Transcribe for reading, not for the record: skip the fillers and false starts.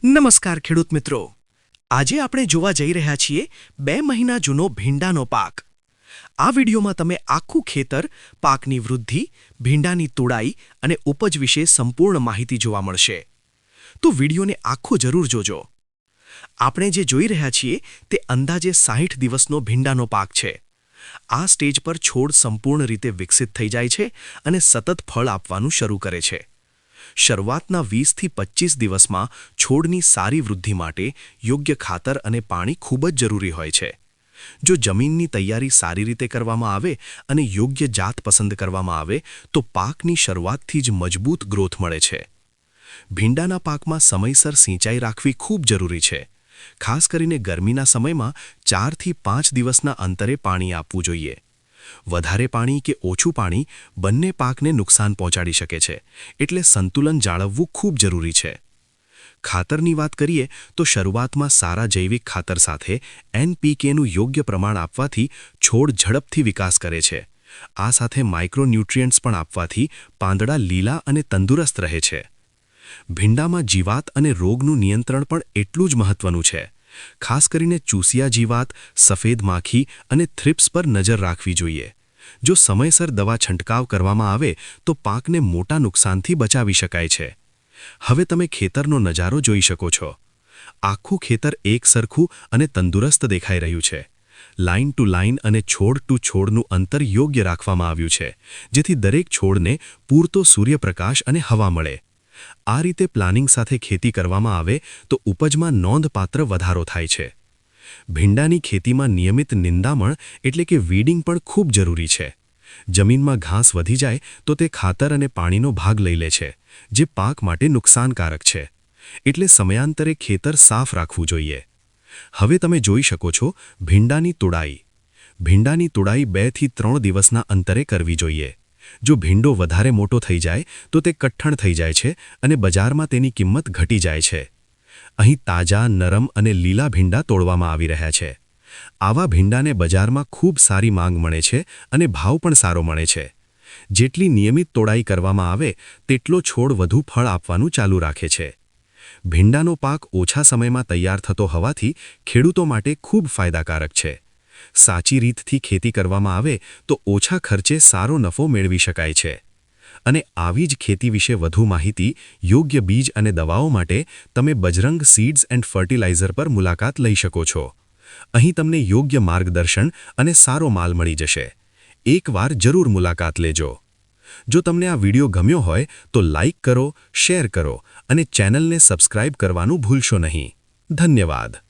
નમસ્કાર ખેડૂત મિત્રો। આજે આપણે જોવા જઈ રહ્યા છીએ 2 મહિના જૂનો ભીંડાનો પાક। આ વિડીયોમાં તમે આખું ખેતર, પાકની વૃદ્ધિ, ભીંડાની તોડાઈ અને ઉપજ વિશે સંપૂર્ણ માહિતી જોવા મળશે। તો વિડીયોને આખો જરૂર જોજો। આપણે જે જોઈ રહ્યા છીએ તે અંદાજે 60 દિવસનો ભીંડાનો પાક છે। આ સ્ટેજ પર છોડ સંપૂર્ણ રીતે વિકસિત થઈ જાય છે અને સતત ફળ આપવાનું શરૂ કરે છે। શરૂઆતના 20 થી 25 દિવસમાં છોડની સારી વૃદ્ધિ માટે યોગ્ય ખાતર અને પાણી ખૂબ જ જરૂરી હોય છે। જો જમીનની તૈયારી સારી રીતે કરવામાં આવે અને યોગ્ય જાત પસંદ કરવામાં આવે તો પાકની શરૂઆતથી જ મજબૂત ગ્રોથ મળે છે। ભીંડાના પાકમાં સમયસર સિંચાઈ રાખવી ખૂબ જરૂરી છે। ખાસ કરીને ગરમીના સમયમાં 4 થી 5 દિવસના અંતરે પાણી આપવું જોઈએ। વધારે પાણી કે ઓછું પાણી બંને પાકને નુકસાન પહોંચાડી શકે છે, એટલે સંતુલન જાળવવું ખૂબ જરૂરી છે। ખાતરની વાત કરીએ તો શરૂઆતમાં સારા જૈવિક ખાતર સાથે NPKનું યોગ્ય પ્રમાણ આપવાથી છોડ ઝડપથી વિકાસ કરે છે। આ સાથે માઇક્રોન્યુટ્રિયન્ટ્સ પણ આપવાથી પાંદડા લીલા અને તંદુરસ્ત રહે છે। ભીંડામાં જીવાત અને રોગનું નિયંત્રણ પણ એટલું જ મહત્વનું છે। ખાસ કરીને ચૂસિયા જીવાત, સફેદ માખી અને થ્રિપ્સ પર નજર રાખવી જોઈએ। જો સમયસર દવા છંટકાવ કરવામાં આવે તો પાકને મોટા નુકસાનથી બચાવી શકાય છે। હવે તમે ખેતરનો નજારો જોઈ શકો છો। આખું ખેતર એક સરખું અને તંદુરસ્ત દેખાઈ રહ્યું છે। લાઇન ટુ લાઇન અને છોડ ટુ છોડનું અંતર યોગ્ય રાખવામાં આવ્યું છે, જેથી દરેક છોડને પૂરતો સૂર્યપ્રકાશ અને હવા મળે। આ રીતે પ્લાનિંગ સાથે ખેતી કરવામાં આવે તો ઉપજમાં નોંધપાત્ર વધારો થાય છે। ભીંડાની ખેતીમાં નિયમિત નિંદામણ એટલે કે વીડિંગ પણ ખૂબ જરૂરી છે। જમીનમાં ઘાસ વધી જાય તો તે ખાતર અને પાણીનો ભાગ લઈ લે છે, જે પાક માટે નુકસાનકારક છે। એટલે સમયાંતરે ખેતર સાફ રાખવું જોઈએ। હવે તમે જોઈ શકો છો ભીંડાની તોડાઈ। ભીંડાની તોડાઈ 2 થી 3 દિવસના અંતરે કરવી જોઈએ। જો ભીંડો વધારે મોટો થઈ જાય તો તે કઠણ થઈ જાય છે અને બજારમાં તેની કિંમત ઘટી જાય છે। અહીં તાજા, નરમ અને લીલા ભીંડા તોડવામાં આવી રહ્યા છે। આવા ભીંડાને બજારમાં ખૂબ સારી માંગ મળે છે અને ભાવ પણ સારો મળે છે। જેટલી નિયમિત તોડાઈ કરવામાં આવે તેટલો છોડ વધુ ફળ આપવાનું ચાલુ રાખે છે। ભીંડાનો પાક ઓછા સમયમાં તૈયાર થતો હોવાથી ખેડૂતો માટે ખૂબ ફાયદાકારક છે। સાચી રીતથી ખેતી કરવામાં આવે તો ઓછા ખર્ચે સારો નફો મેળવી શકાય છે। અને આવી જ ખેતી વિશે વધુ માહિતી, યોગ્ય બીજ અને દવાઓ માટે તમે બજરંગ સીડ્સ એન્ડ ફર્ટિલાઇઝર પર મુલાકાત લઈ શકો છો। અહીં તમને યોગ્ય માર્ગદર્શન અને સારો માલ મળી જશે। એકવાર જરૂર મુલાકાત લેજો। જો તમને આ વિડીયો ગમ્યો હોય તો લાઇક કરો, શેર કરો અને ચેનલને સબસ્ક્રાઇબ કરવાનું ભૂલશો નહીં। ધન્યવાદ।